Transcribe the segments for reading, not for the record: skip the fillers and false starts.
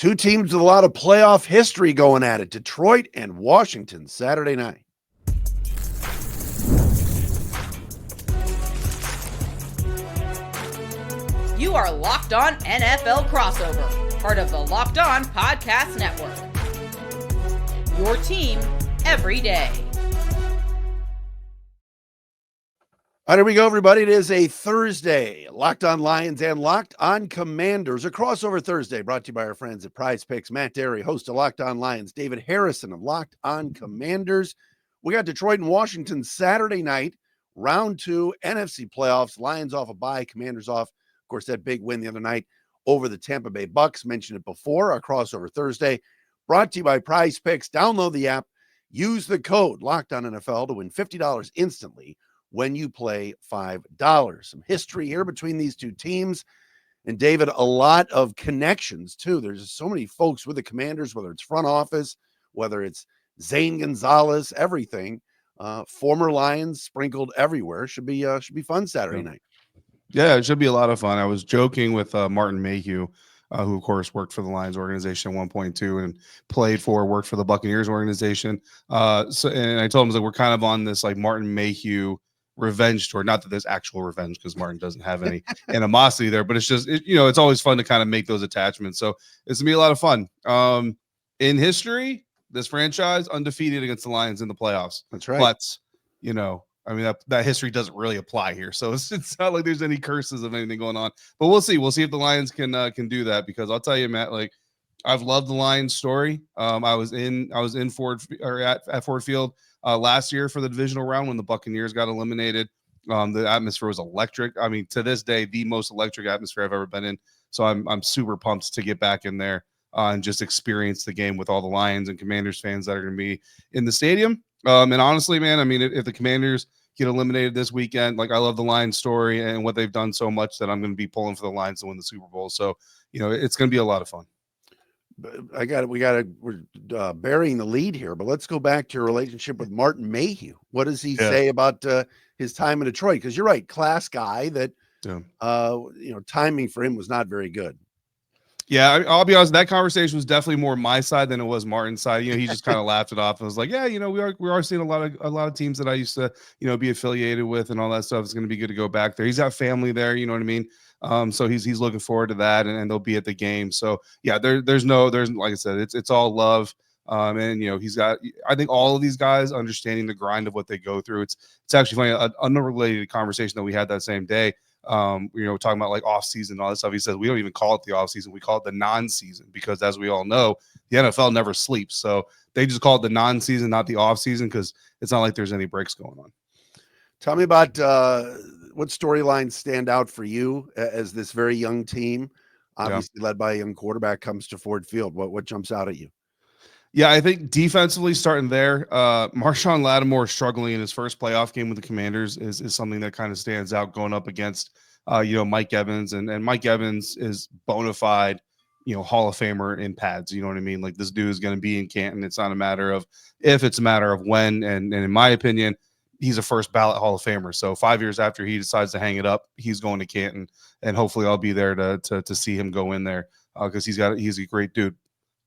Two teams with a lot of playoff history going at it. Detroit and Washington, Saturday night. You are Locked On NFL Crossover, part of the Locked On Podcast Network. Your team every day. All right, here we go, everybody. It is a Thursday. Locked On Lions and Locked On Commanders. A crossover Thursday brought to you by our friends at PrizePicks. Matt Derry, host of Locked On Lions. David Harrison of Locked On Commanders. We got Detroit and Washington Saturday night. Round 2, NFC playoffs. Lions off a bye, Commanders off. Of course, that big win the other night over the Tampa Bay Bucks. Mentioned it before. Our crossover Thursday brought to you by PrizePicks. Download the app. Use the code Locked On NFL to win $50 instantly when you play $5. Some history here between these two teams. And David, a lot of connections too. There's so many folks with the Commanders, whether it's front office, whether it's Zane Gonzalez, everything. Former Lions sprinkled everywhere. Should be fun Saturday night. Yeah, it should be a lot of fun. I was joking with Martin Mayhew, who of course worked for the Lions organization at one point too, and worked for the Buccaneers organization. And I told him that we're kind of on this like Martin Mayhew revenge tour. Not that there's actual revenge because Martin doesn't have any animosity there, but it's just it's always fun to kind of make those attachments. So it's gonna be a lot of fun. In history, this franchise undefeated against the Lions in the playoffs. That's right. But I mean that history doesn't really apply here, so it's not like there's any curses of anything going on. But we'll see. We'll see if the Lions can do that, because I'll tell you, Matt, like I've loved the Lions story. I was in Ford or at Ford Field last year for the divisional round when the Buccaneers got eliminated. The atmosphere was electric. I mean, to this day, the most electric atmosphere I've ever been in. So I'm super pumped to get back in there and just experience the game with all the Lions and Commanders fans that are going to be in the stadium. And honestly, man, I mean, if the Commanders get eliminated this weekend, like I love the Lions story and what they've done so much that I'm going to be pulling for the Lions to win the Super Bowl. So, it's going to be a lot of fun. We're burying the lead here, but let's go back to your relationship with Martin Mayhew. What does he say about his time in Detroit? Because you're right, class guy that, timing for him was not very good. Yeah, I'll be honest. That conversation was definitely more my side than it was Martin's side. He just kind of laughed it off and was like, "Yeah, we are seeing a lot of teams that I used to, be affiliated with and all that stuff. It's going to be good to go back there. He's got family there, you know what I mean? So he's looking forward to that, and they'll be at the game. So yeah, there's like I said, it's all love. And he's got, I think all of these guys understanding the grind of what they go through. It's actually funny. An unrelated conversation that we had that same day. Talking about like off season and all that stuff. He says we don't even call it the off season, we call it the non-season, because as we all know, the NFL never sleeps, so they just call it the non-season, not the off season, because it's not like there's any breaks going on. Tell me about what storylines stand out for you as this very young team, obviously led by a young quarterback, comes to Ford Field. What jumps out at you? Yeah, I think defensively starting there, Marshawn Lattimore struggling in his first playoff game with the Commanders is something that kind of stands out, going up against, Mike Evans. And Mike Evans is bona fide, Hall of Famer in pads. You know what I mean? Like, this dude is going to be in Canton. It's not a matter of if, it's a matter of when. And in my opinion, he's a first ballot Hall of Famer. So 5 years after he decides to hang it up, he's going to Canton. And hopefully I'll be there to see him go in there because he's a great dude.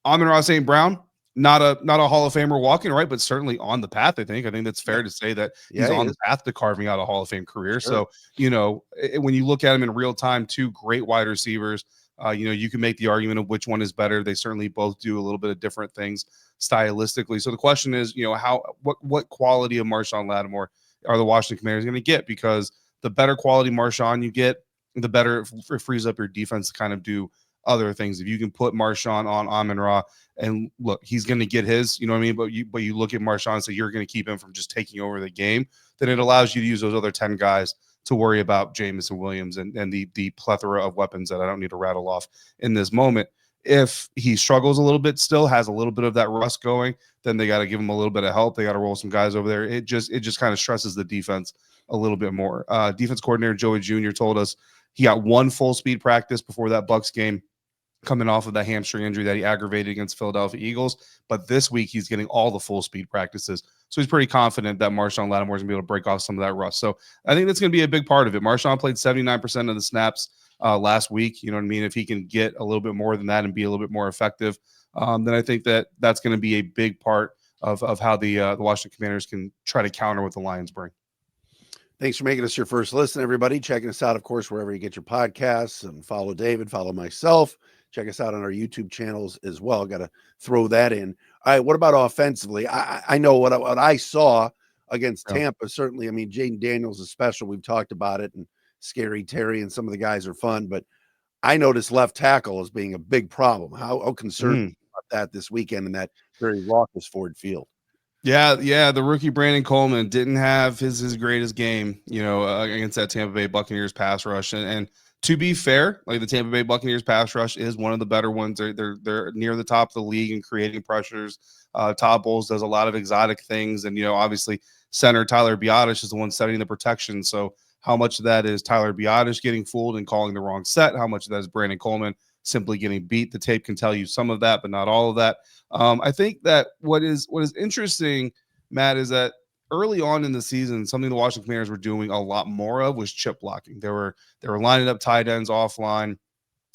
Amon-Ra St. Brown. Not a Hall of Famer walking, right, but certainly on the path. I think that's fair to say that he's on the path to carving out a Hall of Fame career. Sure. So, when you look at him in real time, two great wide receivers, you can make the argument of which one is better. They certainly both do a little bit of different things stylistically. So the question is, what quality of Marshawn Lattimore are the Washington Commanders going to get? Because the better quality Marshawn you get, the better it frees up your defense to kind of do other things. If you can put Marshawn on Amon-Ra, and look, he's going to get his, you know what I mean? But you look at Marshawn and say you're going to keep him from just taking over the game, then it allows you to use those other 10 guys to worry about Jamison Williams and the plethora of weapons that I don't need to rattle off in this moment. If he struggles a little bit, still has a little bit of that rust going, then they got to give him a little bit of help. They got to roll some guys over there. It just kind of stresses the defense a little bit more. Defense coordinator Joey Jr. told us he got one full speed practice before that Bucks game, coming off of that hamstring injury that he aggravated against Philadelphia Eagles. But this week he's getting all the full speed practices. So he's pretty confident that Marshawn Lattimore is going to be able to break off some of that rust. So I think that's going to be a big part of it. Marshawn played 79% of the snaps last week. You know what I mean? If he can get a little bit more than that and be a little bit more effective, then I think that's going to be a big part of how the Washington Commanders can try to counter what the Lions bring. Thanks for making us your first listen, everybody. Checking us out, of course, wherever you get your podcasts, and follow David, follow myself. Check us out on our YouTube channels as well. Got to throw that in. All right, what about offensively? I know what I saw against Tampa. Certainly, I mean, Jaden Daniels is special. We've talked about it, and Scary Terry and some of the guys are fun, but I noticed left tackle as being a big problem. How concerned are you about that this weekend in that very raucous Ford Field? Yeah, the rookie Brandon Coleman didn't have his greatest game, against that Tampa Bay Buccaneers pass rush. And to be fair, like the Tampa Bay Buccaneers pass rush is one of the better ones. They're near the top of the league in creating pressures. Todd Bowles does a lot of exotic things, and obviously center Tyler Biadasz is the one setting the protection. So how much of that is Tyler Biadasz getting fooled and calling the wrong set? How much of that is Brandon Coleman simply getting beat? The tape can tell you some of that, but not all of that. I think that what is interesting, Matt, is that early on in the season, something the Washington Commanders were doing a lot more of was chip blocking. They were lining up tight ends offline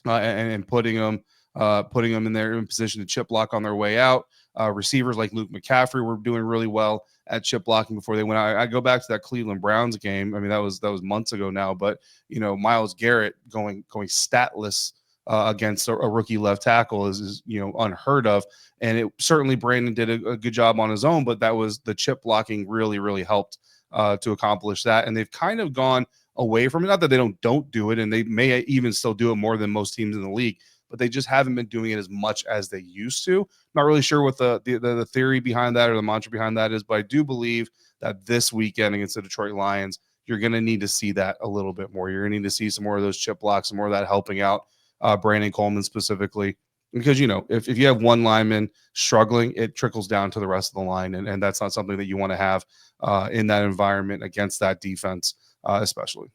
and putting them in position to chip block on their way out. Receivers like Luke McCaffrey were doing really well at chip blocking before they went out. I go back to that Cleveland Browns game. I mean, that was months ago now, but Myles Garrett going statless against a rookie left tackle is unheard of. And it certainly Brandon did a good job on his own, but that was the chip blocking really helped to accomplish that. And they've kind of gone away from it. Not that they don't do it, and they may even still do it more than most teams in the league, but they just haven't been doing it as much as they used to. Not really sure what the theory behind that or the mantra behind that is, but I do believe that this weekend against the Detroit Lions, you're going to need to see that a little bit more. You're going to need to see some more of those chip blocks, some more of that helping out Brandon Coleman specifically. Because, if you have one lineman struggling, it trickles down to the rest of the line. And that's not something that you want to have in that environment against that defense, especially.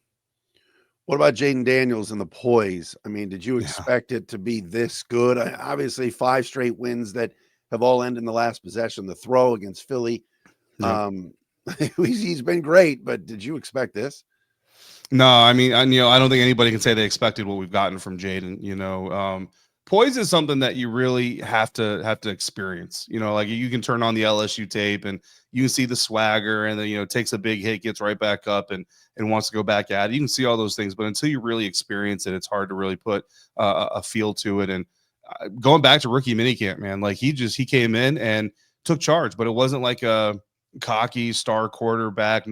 What about Jaden Daniels and the poise? I mean, did you expect it to be this good? Obviously, 5 straight wins that have all ended in the last possession. The throw against Philly. Yeah. He's been great, but did you expect this? No, I mean, I don't think anybody can say they expected what we've gotten from Jaden. Poise is something that you really have to experience. Like you can turn on the LSU tape and you can see the swagger, and then takes a big hit, gets right back up and wants to go back at it. You can see all those things, but until you really experience it, it's hard to really put a feel to it. And going back to rookie minicamp, man, like he came in and took charge, but it wasn't like a cocky star quarterback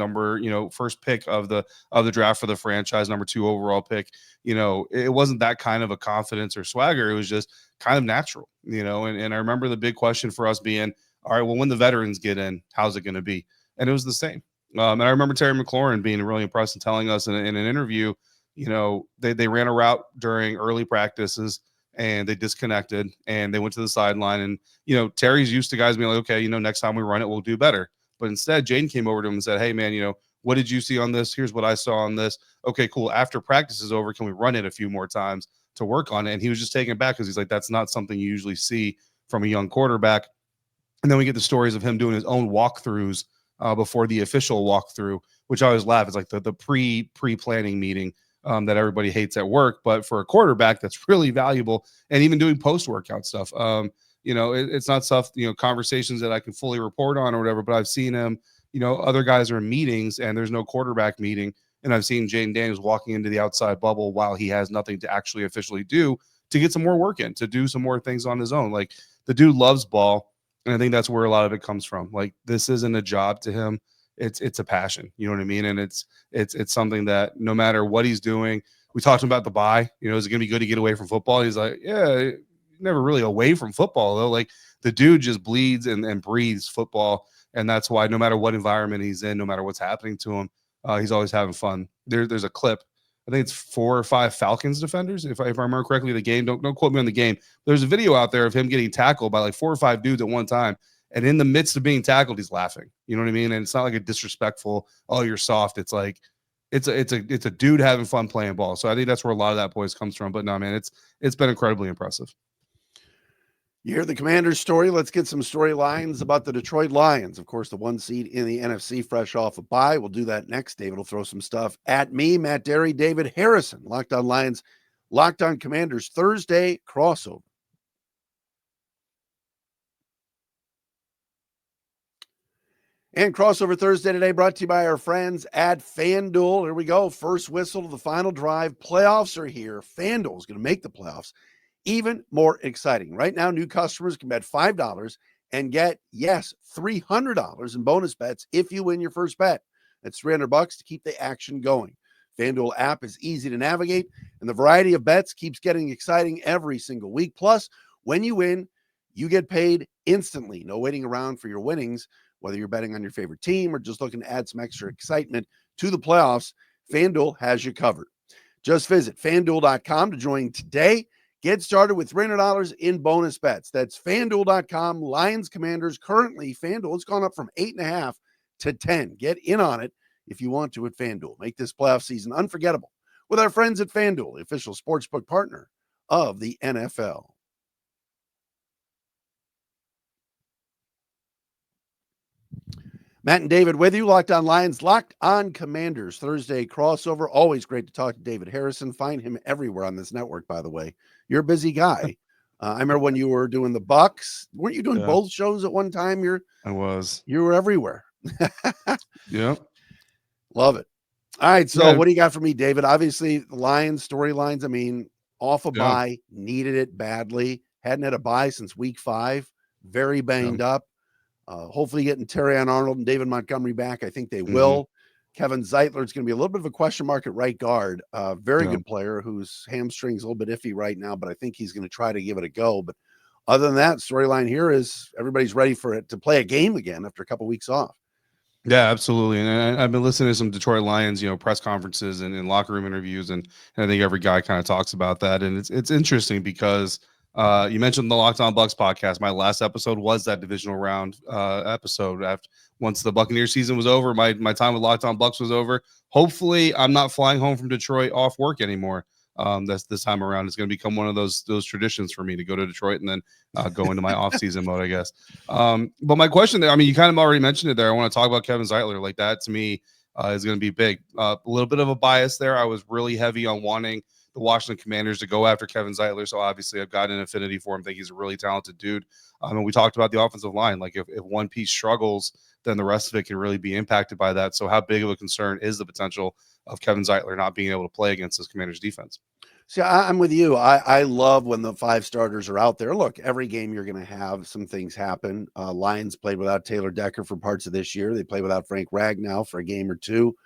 first pick of the draft for the franchise, number 2 overall pick. It wasn't that kind of a confidence or swagger. It was just kind of natural, and I remember the big question for us being, all right, well, when the veterans get in, how's it going to be? And it was the same. And I remember Terry McLaurin being really impressed and telling us in an interview, they ran a route during early practices and they disconnected and they went to the sideline. And, Terry's used to guys being like, okay, next time we run it, we'll do better. But instead, Jaden came over to him and said, hey, man, what did you see on this? Here's what I saw on this. Okay, cool. After practice is over, can we run it a few more times to work on it? And he was just taken back because he's like, that's not something you usually see from a young quarterback. And then we get the stories of him doing his own walkthroughs before the official walkthrough, which I always laugh. It's like the pre-planning meeting that everybody hates at work. But for a quarterback, that's really valuable. And even doing post-workout stuff. It's not stuff, conversations that I can fully report on or whatever, but I've seen him, other guys are in meetings and there's no quarterback meeting. And I've seen Jaden Daniels walking into the outside bubble while he has nothing to actually officially do to get some more work in, to do some more things on his own. Like the dude loves ball. And I think that's where a lot of it comes from. Like this isn't a job to him. It's a passion. You know what I mean? And it's something that no matter what he's doing, we talked about the bye, is it going to be good to get away from football? He's like, yeah, never really away from football though. Like the dude just bleeds and breathes football. And that's why no matter what environment he's in, no matter what's happening to him, he's always having fun. There's a clip. I think it's 4 or 5 Falcons defenders. If I remember correctly, the game, don't quote me on the game. There's a video out there of him getting tackled by like 4 or 5 dudes at one time. And in the midst of being tackled, he's laughing. You know what I mean? And it's not like a disrespectful, oh, you're soft. It's like, it's a dude having fun playing ball. So I think that's where a lot of that poise comes from. But no, man, it's been incredibly impressive. You hear the Commanders story. Let's get some storylines about the Detroit Lions. Of course, the 1 seed in the NFC, fresh off a bye. We'll do that next. David will throw some stuff at me, Matt Derry, David Harrison, Locked On Lions Locked On Commanders Thursday crossover. And crossover Thursday today brought to you by our friends at FanDuel. Here we go. First whistle to the final drive. Playoffs are here. FanDuel is going to make the playoffs even more exciting. Right now, new customers can bet $5 and get, yes, $300 in bonus bets if you win your first bet. That's $300 to keep the action going. FanDuel app is easy to navigate, and the variety of bets keeps getting exciting every single week. Plus, when you win, you get paid instantly. No waiting around for your winnings. Whether you're betting on your favorite team or just looking to add some extra excitement to the playoffs, FanDuel has you covered. Just visit FanDuel.com to join today. Get started with $300 in bonus bets. That's FanDuel.com. Lions Commanders. Currently, FanDuel has gone up from 8.5 to 10. Get in on it if you want to at FanDuel. Make this playoff season unforgettable with our friends at FanDuel, the official sportsbook partner of the NFL. Matt and David with you. Locked On Lions, Locked On Commanders. Thursday crossover. Always great to talk to David Harrison. Find him everywhere on this network, by the way. You're a busy guy. I remember when you were doing the Bucks. Weren't you doing both shows at one time? I was. You were everywhere. Yeah. Love it. All right. So what do you got for me, David? Obviously, the Lions storylines. I mean, off a bye, needed it badly. Hadn't had a bye since week 5. Very banged up. Hopefully getting Terrion Arnold and David Montgomery back. I think they will. Kevin Zeitler is going to be a little bit of a question mark at right guard. Very good player whose hamstring's a little bit iffy right now, but I think he's going to try to give it a go. But other than that, storyline here is everybody's ready for it to play a game again after a couple weeks off. Yeah, absolutely. And I've been listening to some Detroit Lions, press conferences and locker room interviews, and I think every guy kind of talks about that. And it's interesting because you mentioned the Locked On Bucks podcast. My last episode was that divisional round episode. Once the Buccaneers season was over, my time with Locked On Bucks was over. Hopefully, I'm not flying home from Detroit off work anymore. That's this time around. It's going to become one of those traditions for me to go to Detroit and then go into my off-season mode, I guess. But my question there, I mean, you kind of already mentioned it there. I want to talk about Kevin Zeitler. Like that to me is going to be big. A little bit of a bias there. I was really heavy on wanting the Washington Commanders to go after Kevin Zeitler. So obviously I've got an affinity for him. I think he's a really talented dude. And we talked about the offensive line. Like if one piece struggles, then the rest of it can really be impacted by that. So how big of a concern is the potential of Kevin Zeitler not being able to play against this Commanders defense? See, I'm with you. I love when the 5 starters are out there. Look, every game you're going to have some things happen. Lions played without Taylor Decker for parts of this year. They played without Frank Ragnow for a game or two.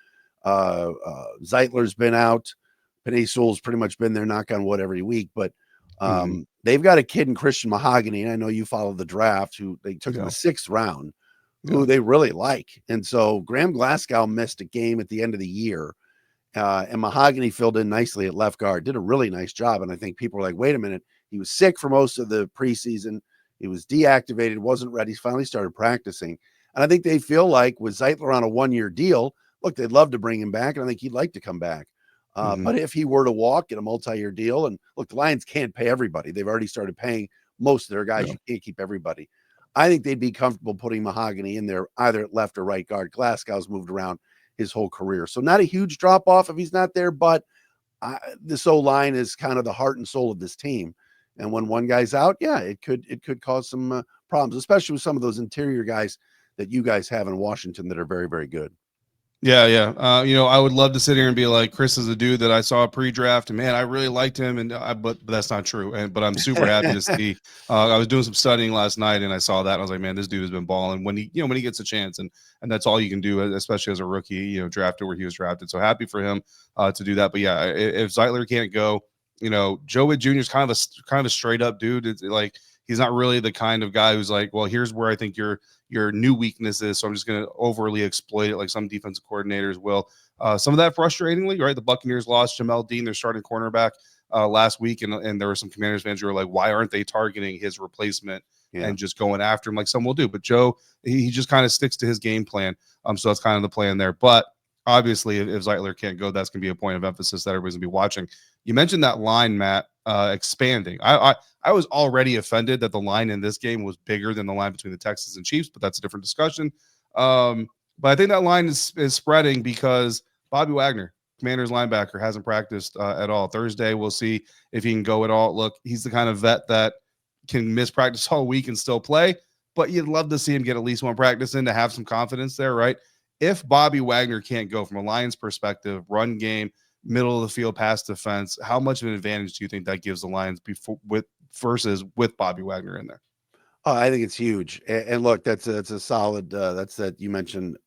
Zeitler's been out. Penei Sewell's pretty much been there, knock on wood, every week. But they've got a kid in Christian Mahogany, and I know you follow the draft, who they took in the 6th round, who they really like. And so Graham Glasgow missed a game at the end of the year, and Mahogany filled in nicely at left guard, did a really nice job. And I think people were like, wait a minute, he was sick for most of the preseason. He was deactivated, wasn't ready. He finally started practicing. And I think they feel like with Zeitler on a 1-year deal, look, they'd love to bring him back, and I think he'd like to come back. But if he were to walk in a multi-year deal, and look, the Lions can't pay everybody. They've already started paying most of their guys. You can't keep everybody. I think they'd be comfortable putting Mahogany in there either at left or right guard. Glasgow's moved around his whole career. So not a huge drop off if he's not there, but this O-line is kind of the heart and soul of this team. And when one guy's out, it could cause some problems, especially with some of those interior guys that you guys have in Washington that are very, very good. Yeah. I would love to sit here and be like, Chris is a dude that I saw pre-draft, and man, I really liked him, but that's not true. But I'm super happy to see. I was doing some studying last night, and I saw that. And I was like, man, this dude has been balling when he gets a chance, and that's all you can do, especially as a rookie, drafted where he was drafted. So happy for him to do that. But yeah, if Zeitler can't go, Joe Witt Jr. is kind of a straight up dude. It's like he's not really the kind of guy who's like, well, here's where I think your new weakness is, so I'm just going to overly exploit it like some defensive coordinators will. Some of that frustratingly, right? The Buccaneers lost Jamel Dean, their starting cornerback, last week, and there were some Commanders fans who were like, why aren't they targeting his replacement and just going after him like some will do? But Joe, he just kind of sticks to his game plan. So that's kind of the plan there. But obviously, if Zeitler can't go, that's going to be a point of emphasis that everybody's going to be watching. You mentioned that line, Matt, expanding. I was already offended that the line in this game was bigger than the line between the Texans and Chiefs, but that's a different discussion. But I think that line is spreading because Bobby Wagner, Commanders linebacker, hasn't practiced at all. Thursday, we'll see if he can go at all. Look, he's the kind of vet that can miss practice all week and still play, but you'd love to see him get at least one practice in to have some confidence there, right? If Bobby Wagner can't go from a Lions perspective, run game, middle of the field pass defense, how much of an advantage do you think that gives the Lions versus with Bobby Wagner in there? Oh, I think it's huge. And look, that's a solid. That's that you mentioned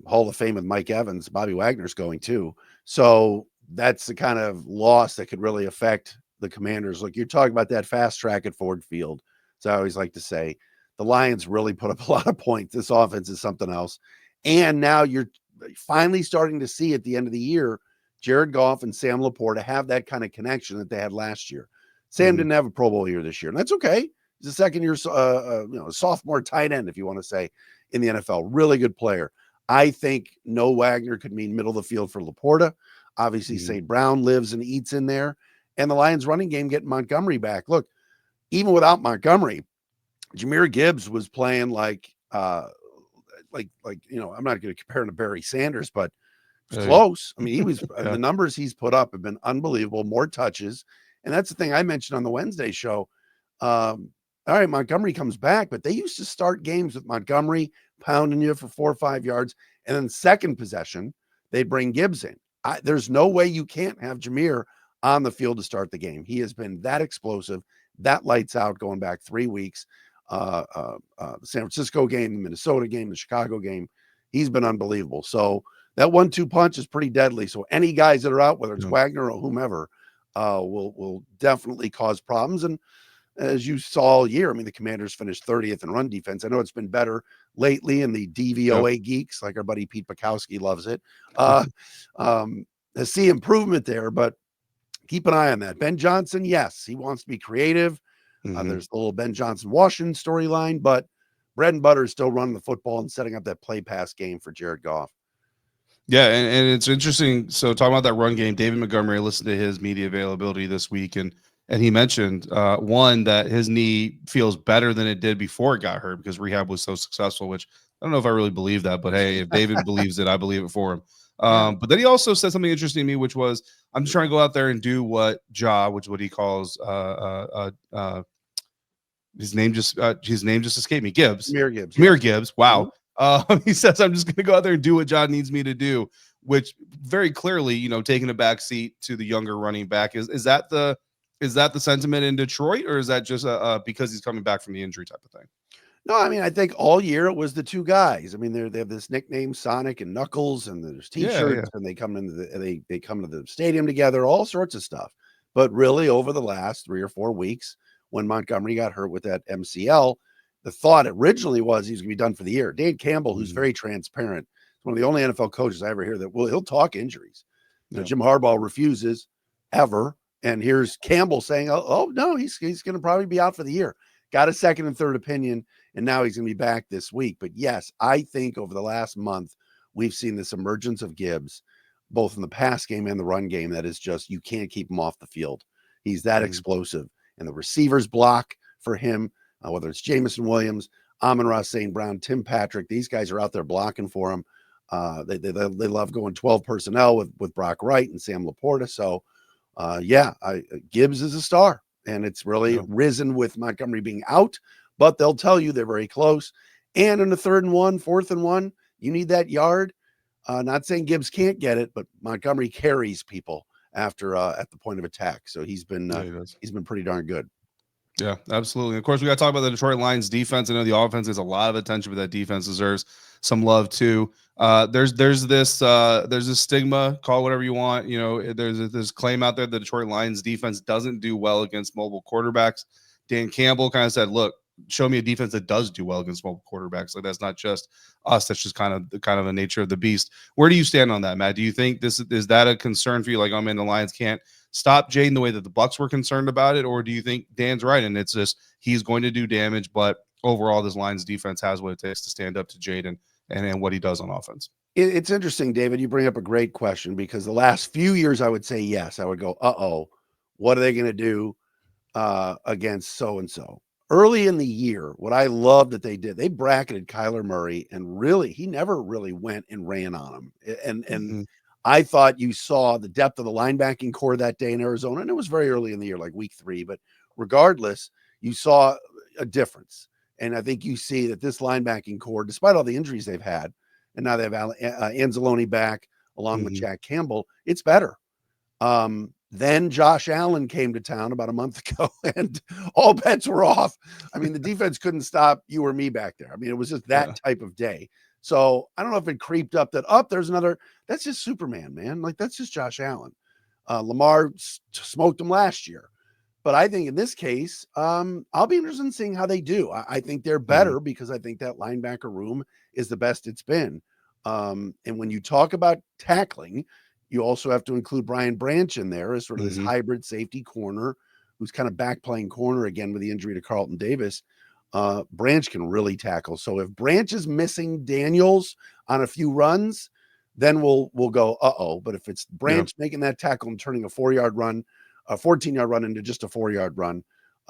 Hall of Fame with Mike Evans. Bobby Wagner's going too. So that's the kind of loss that could really affect the Commanders. Look, you're talking about that fast track at Ford Field. So I always like to say the Lions really put up a lot of points. This offense is something else. And now you're finally starting to see at the end of the year, Jared Goff and Sam Laporta have that kind of connection that they had last year. Sam didn't have a Pro Bowl year this year, and that's okay. He's a second year, sophomore tight end, if you want to say, in the NFL. Really good player. I think no Wagner could mean middle of the field for Laporta. Obviously, St. Brown lives and eats in there. And the Lions running game getting Montgomery back. Look, even without Montgomery, Jahmyr Gibbs was playing like I'm not going to compare him to Barry Sanders, but it was close. I mean, he was the numbers he's put up have been unbelievable. More touches. And that's the thing I mentioned on the Wednesday show. All right, Montgomery comes back, but they used to start games with Montgomery pounding you for 4 or 5 yards. And then second possession, they bring Gibbs in. There's no way you can't have Jahmyr on the field to start the game. He has been that explosive, that lights out going back 3 weeks. The San Francisco game, the Minnesota game, the Chicago game, he's been unbelievable. So that 1-2 punch is pretty deadly. So any guys that are out, whether it's Wagner or whomever, will definitely cause problems. And as you saw all year, I mean, the Commanders finished 30th in run defense. I know it's been better lately, and the DVOA geeks, like our buddy Pete Bukowski loves it, see improvement there, but keep an eye on that. Ben Johnson, yes, he wants to be creative. There's the little Ben Johnson Washington storyline, but bread and butter is still running the football and setting up that play pass game for Jared Goff. Yeah, and it's interesting. So talking about that run game, David Montgomery, I listened to his media availability this week, and he mentioned one, that his knee feels better than it did before it got hurt because rehab was so successful, which I don't know if I really believe that, but hey, if David believes it, I believe it for him. But then he also said something interesting to me, which was, I'm just trying to go out there and do what which what he calls his name just escaped me. Jahmyr Gibbs. Jahmyr Gibbs. Wow. He says, I'm just going to go out there and do what John needs me to do, which very clearly, taking a back seat to the younger running back. Is that the sentiment in Detroit, or is that just because he's coming back from the injury type of thing? No, I mean, I think all year it was the two guys. I mean, they have this nickname Sonic and Knuckles, and there's T-shirts, and they come into they come to the stadium together, all sorts of stuff. But really, over the last 3 or 4 weeks, when Montgomery got hurt with that MCL, the thought originally was he was going to be done for the year. Dan Campbell, who's very transparent, is one of the only NFL coaches I ever hear that he'll talk injuries. Jim Harbaugh refuses ever, and here's Campbell saying, "Oh no, he's going to probably be out for the year." Got a second and third opinion, and now he's going to be back this week. But yes, I think over the last month, we've seen this emergence of Gibbs, both in the pass game and the run game, that is just, you can't keep him off the field. He's that explosive. And the receivers block for him, whether it's Jamison Williams, Amon-Ra St. Brown, Tim Patrick, these guys are out there blocking for him. They love going 12 personnel with Brock Wright and Sam Laporta. So, Gibbs is a star. And it's really risen with Montgomery being out, but they'll tell you they're very close. And in the 3rd and 1, 4th and 1, you need that yard. Not saying Gibbs can't get it, but Montgomery carries people after at the point of attack. So he's been pretty darn good. Yeah, absolutely. Of course, we got to talk about the Detroit Lions defense. I know the offense gets a lot of attention, but that defense deserves some love too. There's this stigma, call it whatever you want. There's this claim out there the Detroit Lions defense doesn't do well against mobile quarterbacks. Dan Campbell kind of said, "Look, show me a defense that does do well against mobile quarterbacks. Like, that's not just us. That's just kind of the nature of the beast." Where do you stand on that, Matt? Do you think is that a concern for you? Like, oh man, the Lions can't stop Jaden the way that the Bucs were concerned about it, or do you think Dan's right and it's just he's going to do damage, but overall this Lions defense has what it takes to stand up to Jaden and what he does on offense? It's interesting, David. You bring up a great question, because the last few years I would say yes. I would go, what are they going to do against so-and-so? Early in the year, what I love that they did, they bracketed Kyler Murray, and really, he never really went and ran on him. And I thought you saw the depth of the linebacking core that day in Arizona, and it was very early in the year, like week 3. But regardless, you saw a difference. And I think you see that this linebacking core, despite all the injuries they've had, and now they have Anzalone back along with Jack Campbell, it's better. Then Josh Allen came to town about a month ago, and all bets were off. I mean, the defense couldn't stop you or me back there. I mean, it was just that type of day. So I don't know if it creeped up that there's another. That's just Superman, man. Like, that's just Josh Allen. Lamar smoked him last year. But I think in this case, I'll be interested in seeing how they do. I think they're better because I think that linebacker room is the best it's been. And when you talk about tackling, you also have to include Brian Branch in there as sort of this hybrid safety corner who's kind of back playing corner again with the injury to Carlton Davis. Branch can really tackle. So if Branch is missing Daniels on a few runs, then we'll go, uh-oh. But if it's Branch making that tackle and turning a 4-yard run, a 14-yard run into just a 4-yard run,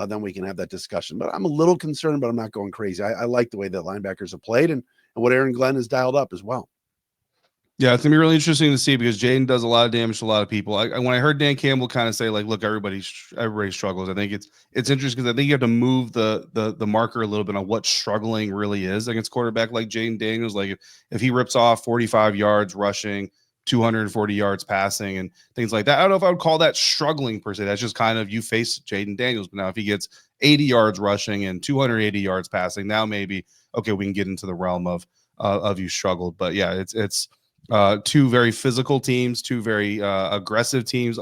then we can have that discussion. But I'm a little concerned, but I'm not going crazy. I like the way that linebackers have played and what Aaron Glenn has dialed up as well. Yeah, it's gonna be really interesting to see because Jaden does a lot of damage to a lot of people. When I heard Dan Campbell kind of say, like, look, everybody struggles. I think it's interesting because I think you have to move the marker a little bit on what struggling really is against quarterback like Jaden Daniels. Like if he rips off 45 yards rushing, 240 yards passing, and things like that, I don't know if I would call that struggling per se. That's just kind of you face Jaden Daniels. But now if he gets 80 yards rushing and 280 yards passing, now maybe okay, we can get into the realm of you struggled. But yeah, it's two very physical teams, two very aggressive teams.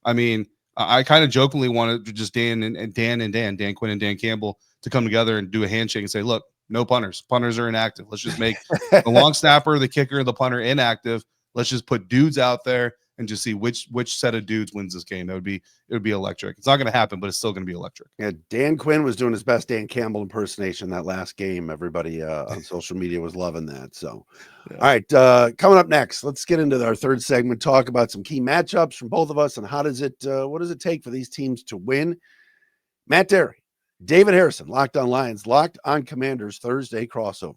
I mean, I kind of jokingly wanted to just Dan Quinn and Dan Campbell to come together and do a handshake and say, look, no punters. Punters are inactive. Let's just make the long snapper, the kicker, the punter inactive. Let's just put dudes out there and just see which set of dudes wins this game. It would be electric. It's not going to happen, but it's still going to be electric. Yeah, Dan Quinn was doing his best Dan Campbell impersonation that last game. Everybody on social media was loving that. So, all right, coming up next, let's get into our third segment. Talk about some key matchups from both of us and what does it take for these teams to win? Matt Derry, David Harrison, Locked On Lions, Locked On Commanders Thursday crossover.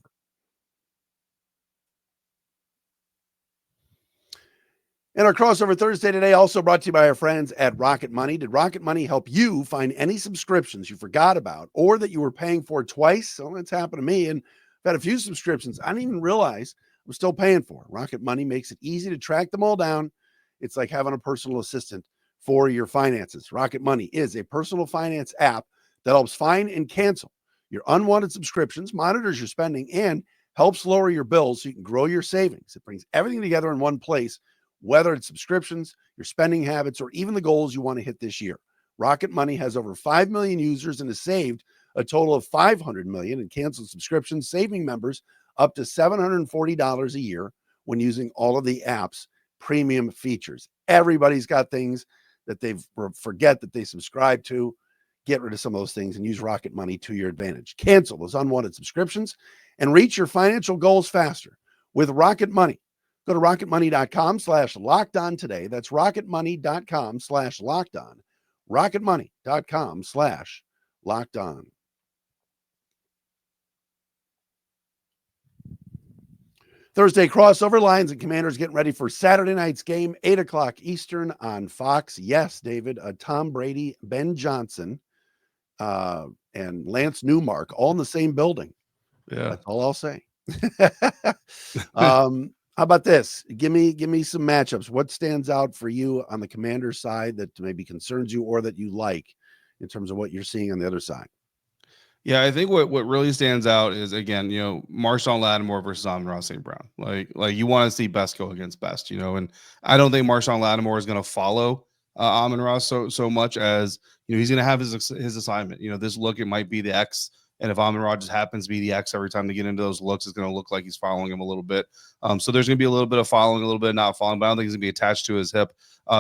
And our crossover Thursday today also brought to you by our friends at Rocket Money. Did Rocket Money help you find any subscriptions you forgot about or that you were paying for twice? So that's happened to me. And I've had a few subscriptions I didn't even realize I'm still paying for. Rocket Money makes it easy to track them all down. It's like having a personal assistant for your finances. Rocket Money is a personal finance app that helps find and cancel your unwanted subscriptions, monitors your spending, and helps lower your bills so you can grow your savings. It brings everything together in one place, whether it's subscriptions, your spending habits, or even the goals you want to hit this year. Rocket Money has over 5 million users and has saved a total of $500 million in canceled subscriptions, saving members up to $740 a year when using all of the app's premium features. Everybody's got things that they forget that they subscribe to. Get rid of some of those things and use Rocket Money to your advantage. Cancel those unwanted subscriptions and reach your financial goals faster with Rocket Money. Go to rocketmoney.com/lockedon today. That's rocketmoney.com/lockedon. rocketmoney.com/lockedon. Thursday crossover, Lions and Commanders getting ready for Saturday night's game, 8 o'clock Eastern on Fox. Yes, David, Tom Brady, Ben Johnson, and Lance Newmark all in the same building. Yeah. That's all I'll say. How about this? Give me some matchups. What stands out for you on the Commander side that maybe concerns you or that you like in terms of what you're seeing on the other side? Yeah, I think what really stands out is, again, Marshawn Lattimore versus Amon-Ra St. Brown. Like you want to see best go against best, and I don't think Marshawn Lattimore is going to follow Amon-Ra so much as he's going to have his assignment. This look, it might be the X. And if Amon-Ra just happens to be the X every time they get into those looks, it's going to look like he's following him a little bit. So there's going to be a little bit of following, a little bit of not following, but I don't think he's going to be attached to his hip.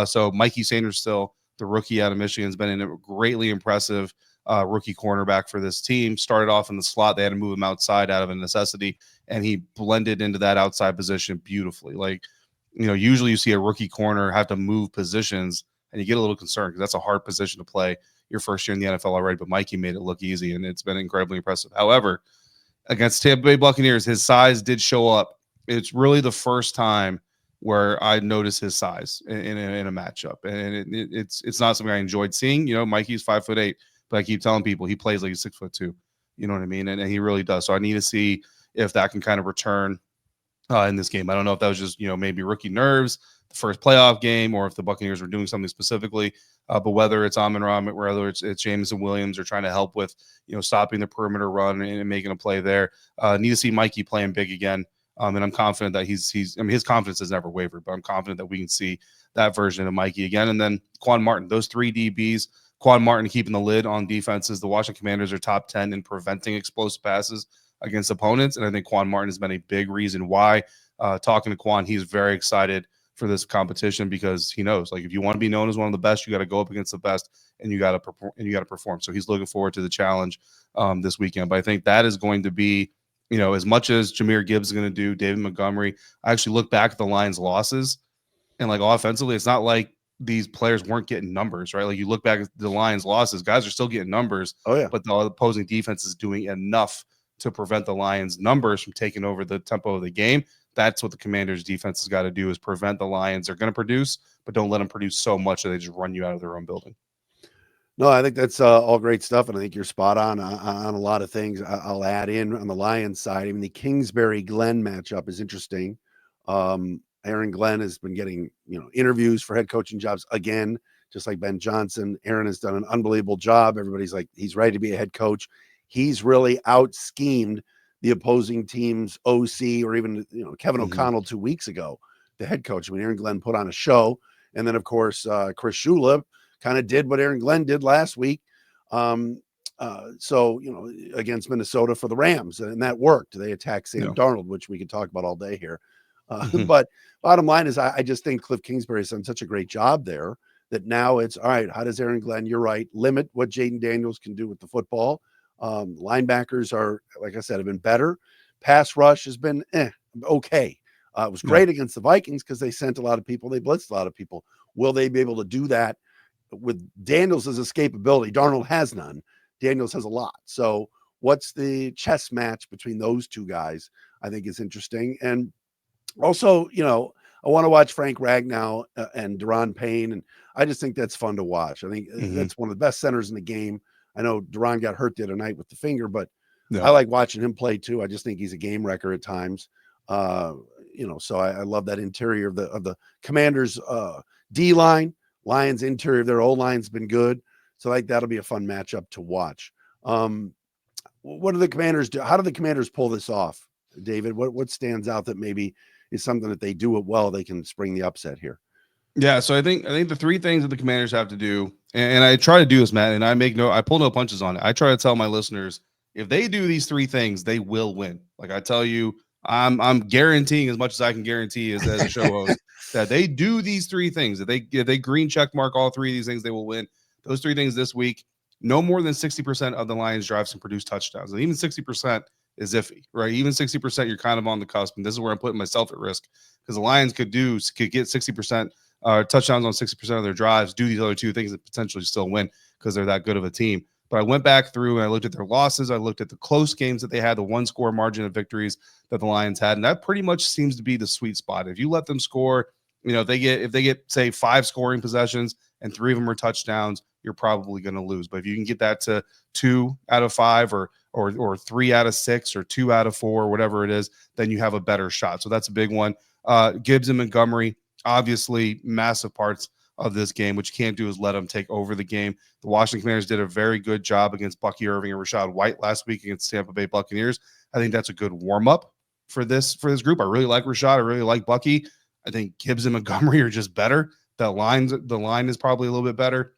So Mikey Sanders, still the rookie out of Michigan, has been a greatly impressive rookie cornerback for this team. Started off in the slot. They had to move him outside out of a necessity, and he blended into that outside position beautifully. Like, usually you see a rookie corner have to move positions, and you get a little concerned because that's a hard position to play your first year in the NFL already, but Mikey made it look easy, and it's been incredibly impressive. However, against Tampa Bay Buccaneers, his size did show up. It's really the first time where I notice his size in a matchup, and it's not something I enjoyed seeing. Mikey's 5'8", but I keep telling people he plays like he's 6'2". You know what I mean? And he really does. So I need to see if that can kind of return in this game. I don't know if that was just maybe rookie nerves, the first playoff game, or if the Buccaneers were doing something specifically. But whether it's Amon-Ra, whether it's Jameson Williams, or trying to help with stopping the perimeter run and making a play there, need to see Mikey playing big again. And I'm confident that his confidence has never wavered, but I'm confident that we can see that version of Mikey again. And then Quan Martin, those three DBs, Quan Martin keeping the lid on defenses. The Washington Commanders are top 10 in preventing explosive passes against opponents. And I think Quan Martin has been a big reason why. Talking to Quan, he's very excited for this competition because he knows, like, if you want to be known as one of the best, you got to go up against the best, and you got to perform. So he's looking forward to the challenge this weekend. But I think that is going to be, as much as Jahmyr Gibbs is going to do, David Montgomery. I actually look back at the Lions' losses, and like offensively, it's not like these players weren't getting numbers, right? Like you look back at the Lions' losses, guys are still getting numbers. Oh yeah, but the opposing defense is doing enough to prevent the Lions' numbers from taking over the tempo of the game. That's what the Commanders' defense has got to do, is prevent the Lions. They're going to produce, but don't let them produce so much that they just run you out of their own building. No, I think that's all great stuff, and I think you're spot on a lot of things. I'll add in on the Lions side. I mean, the Kingsbury-Glenn matchup is interesting. Aaron Glenn has been getting interviews for head coaching jobs again, just like Ben Johnson. Aaron has done an unbelievable job. Everybody's like, he's ready to be a head coach. He's really out-schemed the opposing team's OC, or even Kevin O'Connell 2 weeks ago, the head coach. I mean, Aaron Glenn put on a show, and then of course Chris Shula kind of did what Aaron Glenn did last week. So against Minnesota for the Rams, and that worked. They attacked Sam Darnold, which we could talk about all day here. But bottom line is, I just think Cliff Kingsbury has done such a great job there that now it's all right. How does Aaron Glenn, you're right, limit what Jaden Daniels can do with the football? Linebackers are, like I said, have been better. Pass rush has been okay. It was great against the Vikings because they sent a lot of people. They blitzed a lot of people. Will they be able to do that with Daniels' escapability? Darnold has none. Daniels has a lot. So what's the chess match between those two guys? I think is interesting. And also, I want to watch Frank Ragnow and Deron Payne, and I just think that's fun to watch. I think that's one of the best centers in the game. I know Deron got hurt the other night with the finger, but I like watching him play too. I just think he's a game wrecker at times. So I love that interior of the Commanders' D line. Lions interior of their O line's been good. So like that'll be a fun matchup to watch. What do the Commanders do? How do the Commanders pull this off, David? What stands out that maybe is something that they do it well, they can spring the upset here? Yeah, so I think the three things that the Commanders have to do, and I try to do this, Matt, and I pull no punches on it. I try to tell my listeners, if they do these three things, they will win. Like I tell you, I'm guaranteeing as much as I can guarantee as a show host that they do these three things. If they green check mark all three of these things, they will win. Those three things this week: no more than 60% of the Lions' drives can produce touchdowns, and even 60% is iffy, right? Even 60%, you're kind of on the cusp, and this is where I'm putting myself at risk, because the Lions could get 60% touchdowns on 60% of their drives, do these other two things and potentially still win because they're that good of a team. But I went back through and I looked at their losses. I looked at the close games that they had, the one-score margin of victories that the Lions had, and that pretty much seems to be the sweet spot. If you let them score, if they get say 5 scoring possessions and 3 of them are touchdowns, you're probably going to lose. But if you can get that to 2 out of 5 or 3 out of 6 or 2 out of 4, whatever it is, then you have a better shot. So that's a big one. Gibbs and Montgomery, obviously massive parts of this game. What you can't do is let them take over the game. The Washington Commanders did a very good job against Bucky Irving and Rachaad White last week against Tampa Bay Buccaneers. I think that's a good warm-up for this group. I really like Rachaad. I really like Bucky. I think Gibbs and Montgomery are just better. The line is probably a little bit better.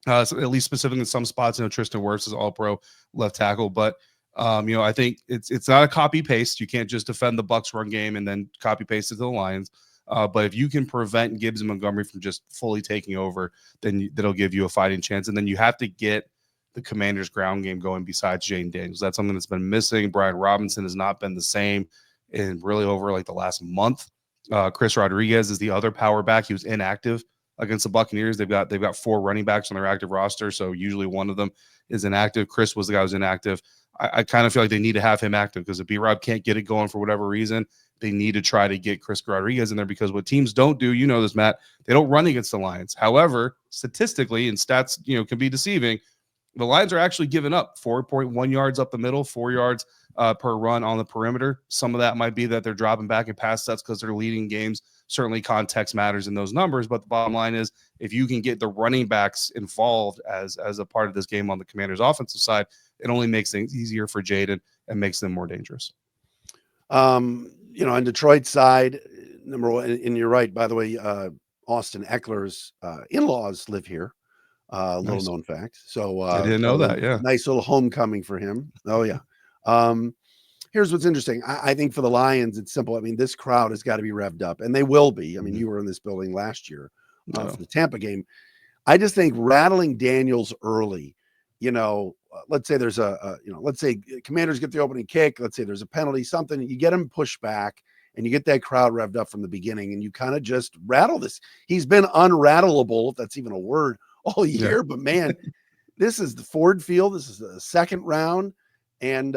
So at least specific in some spots. Tristan Wirfs is all-pro left tackle, but I think it's not a copy-paste. You can't just defend the Bucs run game and then copy-paste it to the Lions. But if you can prevent Gibbs and Montgomery from just fully taking over, then that'll give you a fighting chance. And then you have to get the Commanders' ground game going besides Jaden Daniels. That's something that's been missing. Brian Robinson has not been the same in really over like the last month. Chris Rodriguez is the other power back. He was inactive against the Buccaneers. They've got 4 running backs on their active roster, so usually one of them is inactive. Chris was the guy who's inactive. I kind of feel like they need to have him active because if B-Rob can't get it going for whatever reason, they need to try to get Chris Rodriguez in there, because what teams don't do, you know this, Matt, they don't run against the Lions. However, statistically, and stats, can be deceiving, the Lions are actually giving up 4.1 yards up the middle, 4 yards per run on the perimeter. Some of that might be that they're dropping back in pass sets because they're leading games. Certainly context matters in those numbers, but the bottom line is if you can get the running backs involved as a part of this game on the Commanders' offensive side, it only makes things easier for Jaden and makes them more dangerous. On Detroit's side, number one, and you're right, by the way, Austin Eckler's in-laws live here. Little known fact. So I didn't know that. Yeah. Nice little homecoming for him. Oh yeah. Here's what's interesting. I think for the Lions, it's simple. I mean, this crowd has got to be revved up, and they will be. I mean, you were in this building last year for the Tampa game. I just think rattling Daniels early, let's say there's let's say Commanders get the opening kick. Let's say there's a penalty, something, you get them pushed back and you get that crowd revved up from the beginning and you kind of just rattle this. He's been unrattleable, if that's even a word, all year, but man, this is the Ford Field. This is the second round, and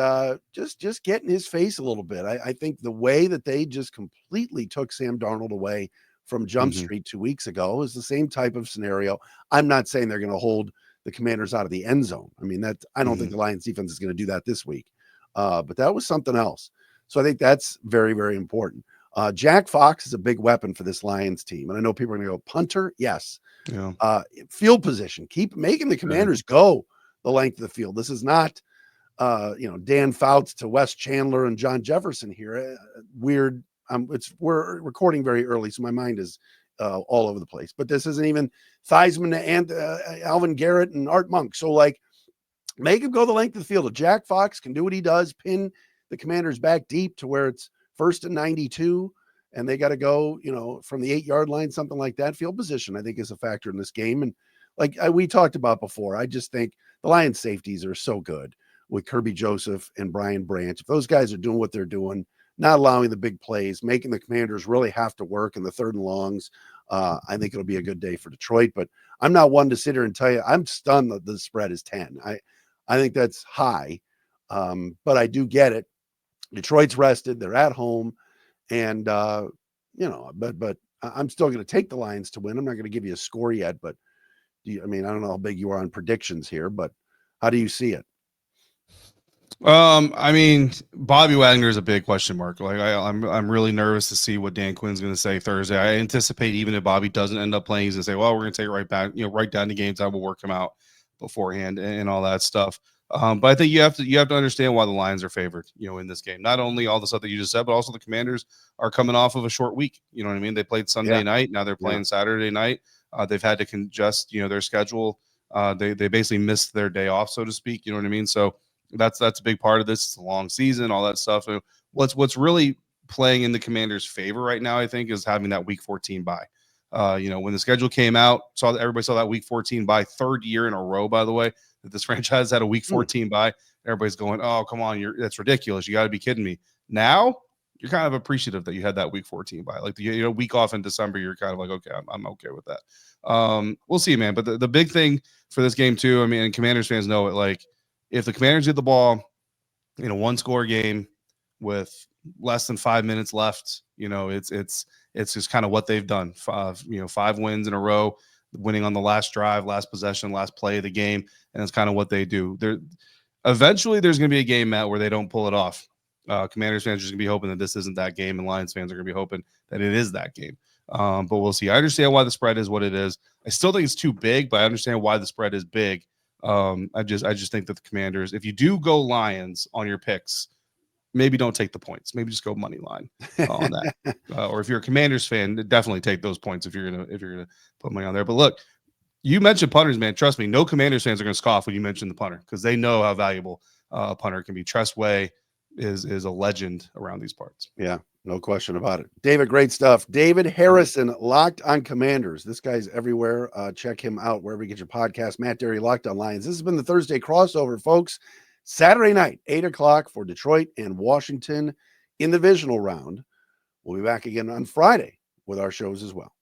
just get in his face a little bit. I think the way that they just completely took Sam Darnold away from Jump Street 2 weeks ago is the same type of scenario. I'm not saying they're going to hold the Commanders out of the end zone. I mean, I don't think the Lions defense is going to do that this week, but that was something else. So I think that's very, very important. Jack Fox is a big weapon for this Lions team, and I know people are going to go punter. Yes. Yeah. Field position, keep making the Commanders go the length of the field. This is not Dan Fouts to Wes Chandler and John Jefferson here. Weird. We're recording very early, so my mind is all over the place. But this isn't even Theismann and Alvin Garrett and Art Monk. So make him go the length of the field. If Jack Fox can do what he does, pin the Commanders back deep to where it's 1st and 92. And they got to go, from the 8-yard line, something like that. Field position, I think, is a factor in this game. And we talked about before, I just think the Lions safeties are so good with Kirby Joseph and Brian Branch. If those guys are doing what they're doing, not allowing the big plays, making the Commanders really have to work in the 3rd and longs, I think it'll be a good day for Detroit. But I'm not one to sit here and tell you, I'm stunned that the spread is 10. I think that's high, but I do get it. Detroit's rested. They're at home. And, but I'm still going to take the Lions to win. I'm not going to give you a score yet, but I don't know how big you are on predictions here, but how do you see it? Bobby Wagner is a big question mark. I'm really nervous to see what Dan Quinn's going to say Thursday. I anticipate even if Bobby doesn't end up playing, he's going to say, well, we're going to take it right back, right down the games. I will work him out beforehand and all that stuff. But I think you have to understand why the Lions are favored, in this game. Not only all the stuff that you just said, but also the Commanders are coming off of a short week. You know what I mean? They played Sunday night. Now they're playing Saturday night. They've had to congest, their schedule. They basically missed their day off, so to speak. You know what I mean? So that's a big part of this. It's a long season, all that stuff. And what's really playing in the Commanders' favor right now, I think, is having that Week 14 bye. When the schedule came out, everybody saw that Week 14 bye, 3rd year in a row, by the way, that this franchise had a Week 14 bye. Everybody's going, oh, come on, that's ridiculous. You got to be kidding me. Now you're kind of appreciative that you had that Week 14 bye. Like the week off in December, you're kind of like, okay, I'm okay with that. We'll see, man. But the big thing for this game too, and Commanders fans know it. If the Commanders get the ball in a 1-score game with less than 5 minutes left, it's just kind of what they've done. 5 wins in a row, winning on the last drive, last possession, last play of the game, and it's kind of what they do. Eventually, there's going to be a game, Matt, where they don't pull it off. Commanders fans are just going to be hoping that this isn't that game, and Lions fans are going to be hoping that it is that game. But we'll see. I understand why the spread is what it is. I still think it's too big, but I understand why the spread is big. I just think that the Commanders, if you do go Lions on your picks, maybe don't take the points. Maybe just go money line on that. Or if you're a Commanders fan, definitely take those points if you're gonna put money on there. But look, you mentioned punters, man. Trust me, no Commanders fans are gonna scoff when you mention the punter because they know how valuable a punter can be. Tressway is a legend around these parts. Yeah, no question about it. David, great stuff. David Harrison, Locked on Commanders. This guy's everywhere. Check him out wherever you get your podcast. Matt Derry, Locked on Lions. This has been the Thursday crossover, folks. Saturday night, 8 o'clock for Detroit and Washington in the divisional round. We'll be back again on Friday with our shows as well.